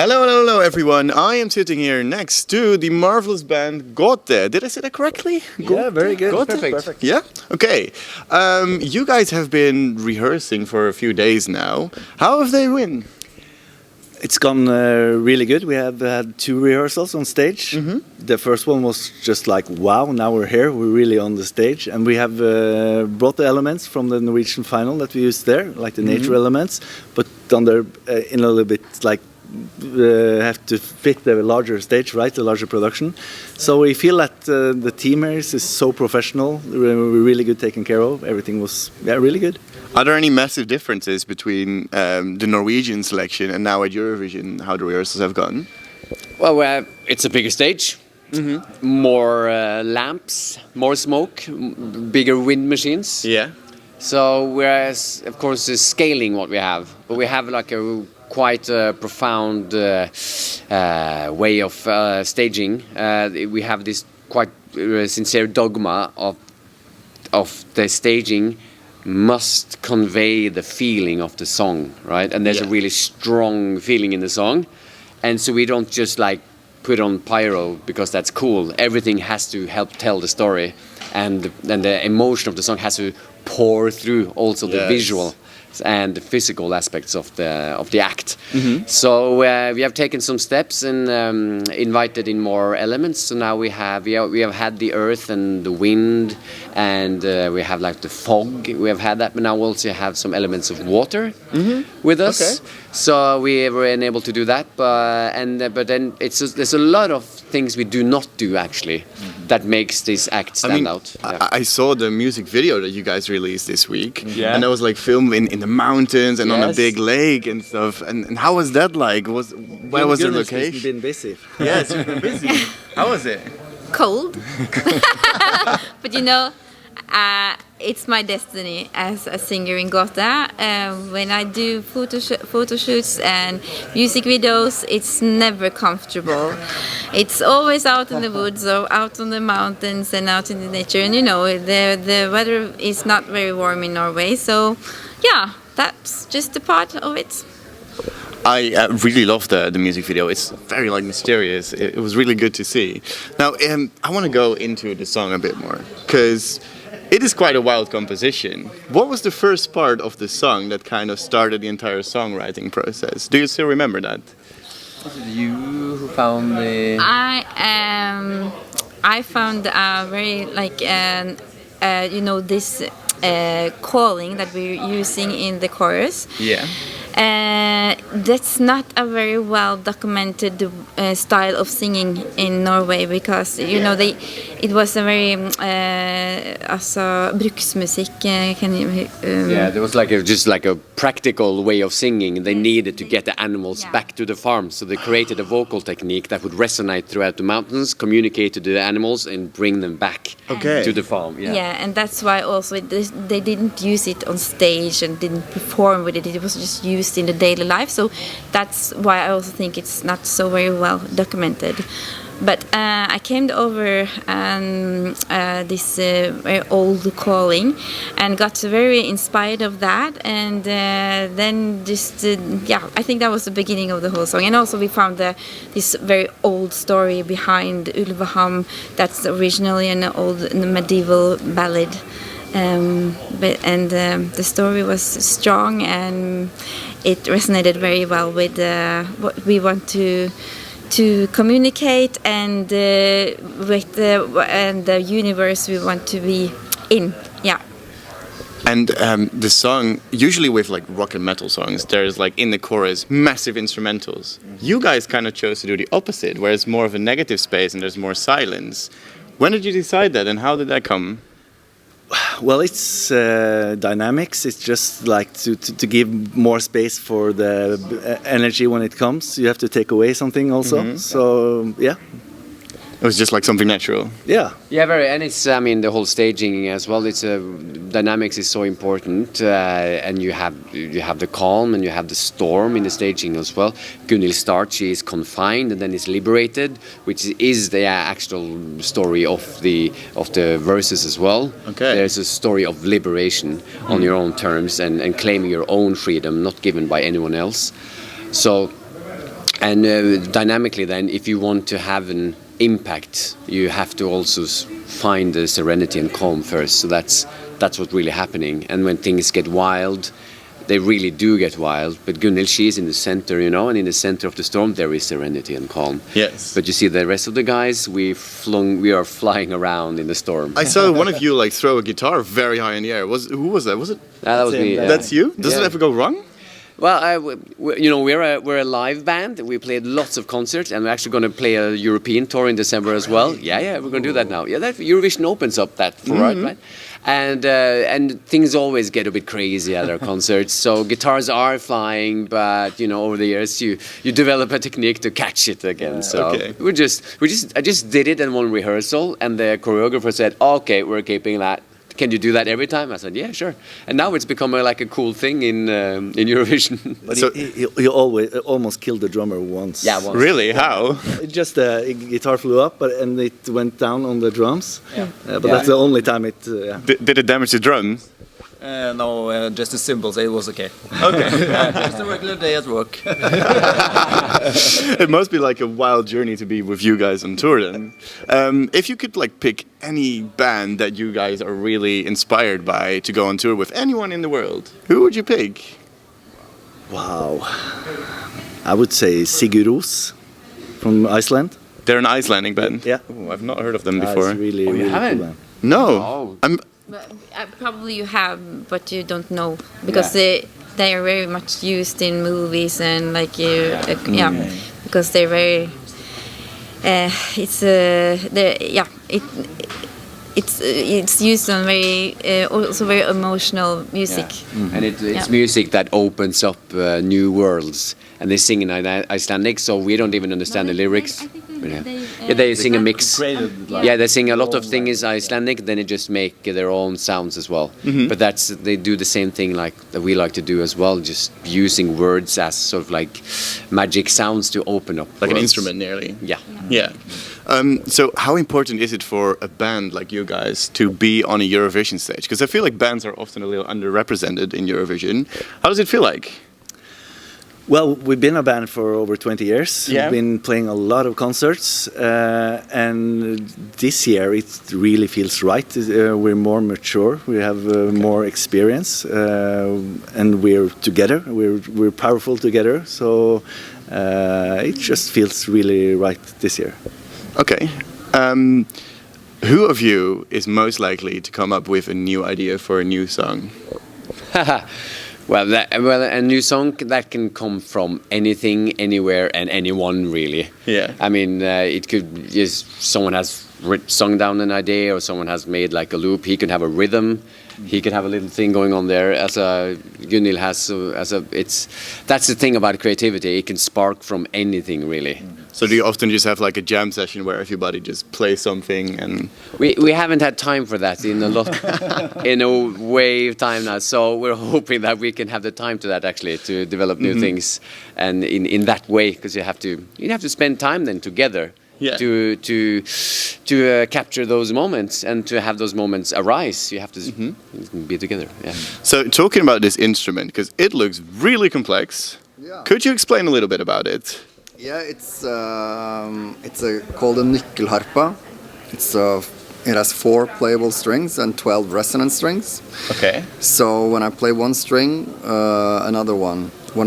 Hello, hello, hello, everyone. I am sitting here next to the marvelous band Gåte. Did I say that correctly? Yeah, very good. Gåte? Perfect. Yeah? Okay. You guys have been rehearsing for a few days now. How have they been? It's gone really good. We have had 2 rehearsals on stage. The first one was just like, wow, now we're here. We're really on the stage. And we have brought the elements from the Norwegian final that we used there, like the nature elements, but done there in a little bit like have to fit the larger stage, right? The larger production. So we feel that the team here is so professional. We're really good taken care of. Everything was really good. Are there any massive differences between the Norwegian selection and now at Eurovision, how the rehearsals have gone? Well, it's a bigger stage, more lamps, more smoke, bigger wind machines. Yeah. So whereas, of course, is scaling what we have, but we have like a quite profound way of staging. We have this quite sincere dogma of the staging must convey the feeling of the song, right? And there's a really strong feeling in the song, and so we don't just like put on pyro because that's cool. Everything has to help tell the story, and the emotion of the song has to pour through also the visual and the physical aspects of the act. So we have taken some steps and invited in more elements. So now we have had the earth and the wind, and we have like the fog. We have had that, but now we also have some elements of water with us. Okay. So we were unable to do that, but then there's a lot of things we do not do actually that makes this act stand out. I saw the music video that you guys released this week, and that was like filmed in the mountains and on a big lake and stuff. And how was that like? Where was the location? You've been busy. Yes, you've been busy. How was it? Cold. But you know, it's my destiny as a singer in Gåte. When I do photo shoots and music videos, it's never comfortable. It's always out in the woods or out on the mountains and out in the nature. And you know, the weather is not very warm in Norway, so yeah, that's just a part of it. I really love the music video. It's very like mysterious. It was really good to see. Now, I want to go into the song a bit more because it is quite a wild composition. What was the first part of the song that kind of started the entire songwriting process? Do you still remember that? Was it you who found the... I found very like you know, this calling that we're using in the chorus. Yeah. That's not a very well documented style of singing in Norway because you know it was a very bruksmusikk. There was just like a practical way of singing. They needed to get the animals back to the farm, so they created a vocal technique that would resonate throughout the mountains, communicate to the animals, and bring them back to the farm. Yeah, and that's why also they didn't use it on stage and didn't perform with it. It was just used in the daily life, so that's why I also think it's not so very well documented. But I came over this very old calling and got very inspired of that, and then just I think that was the beginning of the whole song. And also we found this very old story behind Ulveham that's originally an old medieval ballad. The story was strong and it resonated very well with what we want to communicate and with the universe we want to be in. Yeah. And the song, usually with like rock and metal songs, there's like in the chorus massive instrumentals. You guys kind of chose to do the opposite, where it's more of a negative space and there's more silence. When did you decide that, and how did that come? Well, it's dynamics. It's just like to give more space for the energy when it comes. You have to take away something also. So yeah. It was just like something natural. Yeah. Yeah, very, and it's the whole staging as well. It's dynamics is so important, and you have the calm and you have the storm in the staging as well. Gunhild starts, she is confined and then is liberated, which is the actual story of the verses as well. Okay. There's a story of liberation on your own terms and claiming your own freedom, not given by anyone else. So. And dynamically, then, if you want to have an impact, you have to also find the serenity and calm first. So that's what's really happening. And when things get wild, they really do get wild. But Gunhild, she's in the center, you know, and in the center of the storm, there is serenity and calm. Yes. But you see, the rest of the guys, we are flying around in the storm. I saw one of you like throw a guitar very high in the air. Who was that? Was it? That was me. That's you? Does it ever go wrong? Well, you know, we're a live band. We played lots of concerts, and we're actually going to play a European tour in December as well. Yeah, we're going to do that now. Yeah, that Eurovision opens up that for us, right? And things always get a bit crazy at our concerts. So guitars are flying, but you know, over the years you develop a technique to catch it again. So I just did it in one rehearsal, and the choreographer said, "Okay, we're keeping that. Can you do that every time?" I said, "Yeah, sure." And now it's become like a cool thing in Eurovision. But so he almost killed the drummer once. Yeah, once. Really? How? It just a guitar flew up, and it went down on the drums. But that's the only time it. Did it damage the drums? No, just the cymbals. It was okay. Okay. Just a regular day at work. It must be like a wild journey to be with you guys on tour then. If you could like pick any band that you guys are really inspired by to go on tour with, anyone in the world, who would you pick? Wow. I would say Sigurós from Iceland. They're an Icelandic band? Yeah. Ooh, I've not heard of them before. It's really, really haven't? cool band. No. Oh. But, probably you have, but you don't know because they are very much used in movies and like because they're very it's used on very also very emotional music. And it's music that opens up new worlds. And they sing in Icelandic, so we don't even understand the lyrics. They sing a mix. They sing a lot of things in Icelandic, then they just make their own sounds as well. But they do the same thing like that we like to do as well, just using words as sort of like magic sounds to open up. Like worlds. an instrument nearly. Yeah. So how important is it for a band like you guys to be on a Eurovision stage? Because I feel like bands are often a little underrepresented in Eurovision. How does it feel like? Well, we've been a band for over 20 years. Yeah. We've been playing a lot of concerts, and this year it really feels right. We're more mature, we have more experience, and we're together. We're powerful together. So it just feels really right this year. Okay. Who of you is most likely to come up with a new idea for a new song? Well, a new song that can come from anything, anywhere, and anyone, really. Yeah. I mean, it could just someone has sung down an idea, or someone has made like a loop. He could have a rhythm. He could have a little thing going on there. As Gunhild has, that's the thing about creativity. It can spark from anything, really. So do you often just have like a jam session where everybody just plays something and... We haven't had time for that in a way of time now. So we're hoping that we can have the time to that actually, to develop new things, and in that way, because you have to spend time then together. Yeah. To capture those moments and to have those moments arise, you have to be together. Yeah. So talking about this instrument, because it looks really complex. Yeah. Could you explain a little bit about it? Yeah, it's called a nyckelharpa. It has 4 playable strings and 12 resonant strings. Okay. So when I play one string, one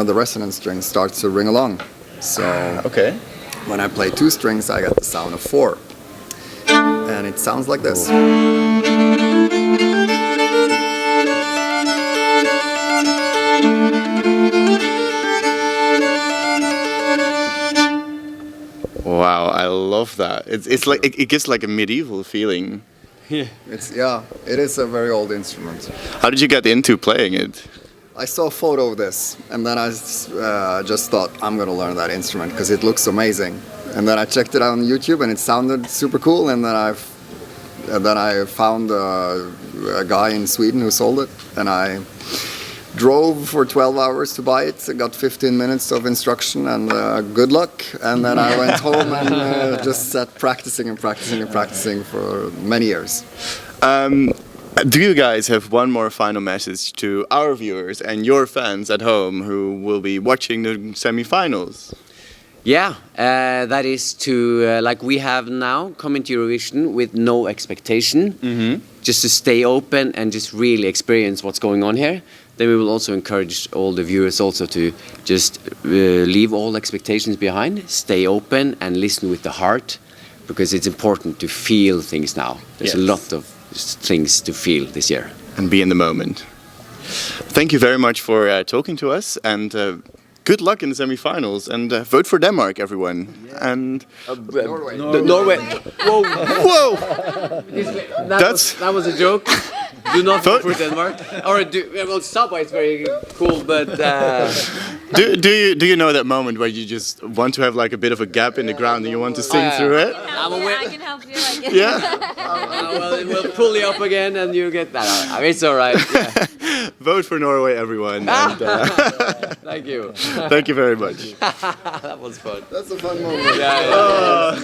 of the resonant strings starts to ring along. So Okay. when I play 2 strings, I get the sound of 4. And it sounds like this. Wow, I love that. It's like it gives like a medieval feeling. It is a very old instrument. How did you get into playing it? I saw a photo of this, and then I just thought, I'm going to learn that instrument because it looks amazing. And then I checked it out on YouTube, and it sounded super cool. And then I found a guy in Sweden who sold it, and I drove for 12 hours to buy it. I got 15 minutes of instruction, and good luck. And then I went home and just sat practicing for many years. Do you guys have one more final message to our viewers and your fans at home who will be watching the semi-finals? Yeah, that is to, like we have now, come into Eurovision with no expectation, just to stay open and just really experience what's going on here. Then we will also encourage all the viewers also to just leave all expectations behind, stay open and listen with the heart, because it's important to feel things now. There's a lot of things to feel this year. And be in the moment. Thank you very much for talking to us, and good luck in the semi-finals, and vote for Denmark, everyone. Yeah. And Norway. Norway. Whoa! Whoa! That was a joke. Do not vote for Denmark. Or well, Subway is very cool, but do you know that moment where you just want to have like a bit of a gap in the ground and you want to sing through it? I can help you. I guess. Yeah. Well, it will pull you up again, and you get that. I mean, it's all right. Yeah. Vote for Norway, everyone. And, Thank you. thank you very much. That was fun. That's a fun moment. Yeah.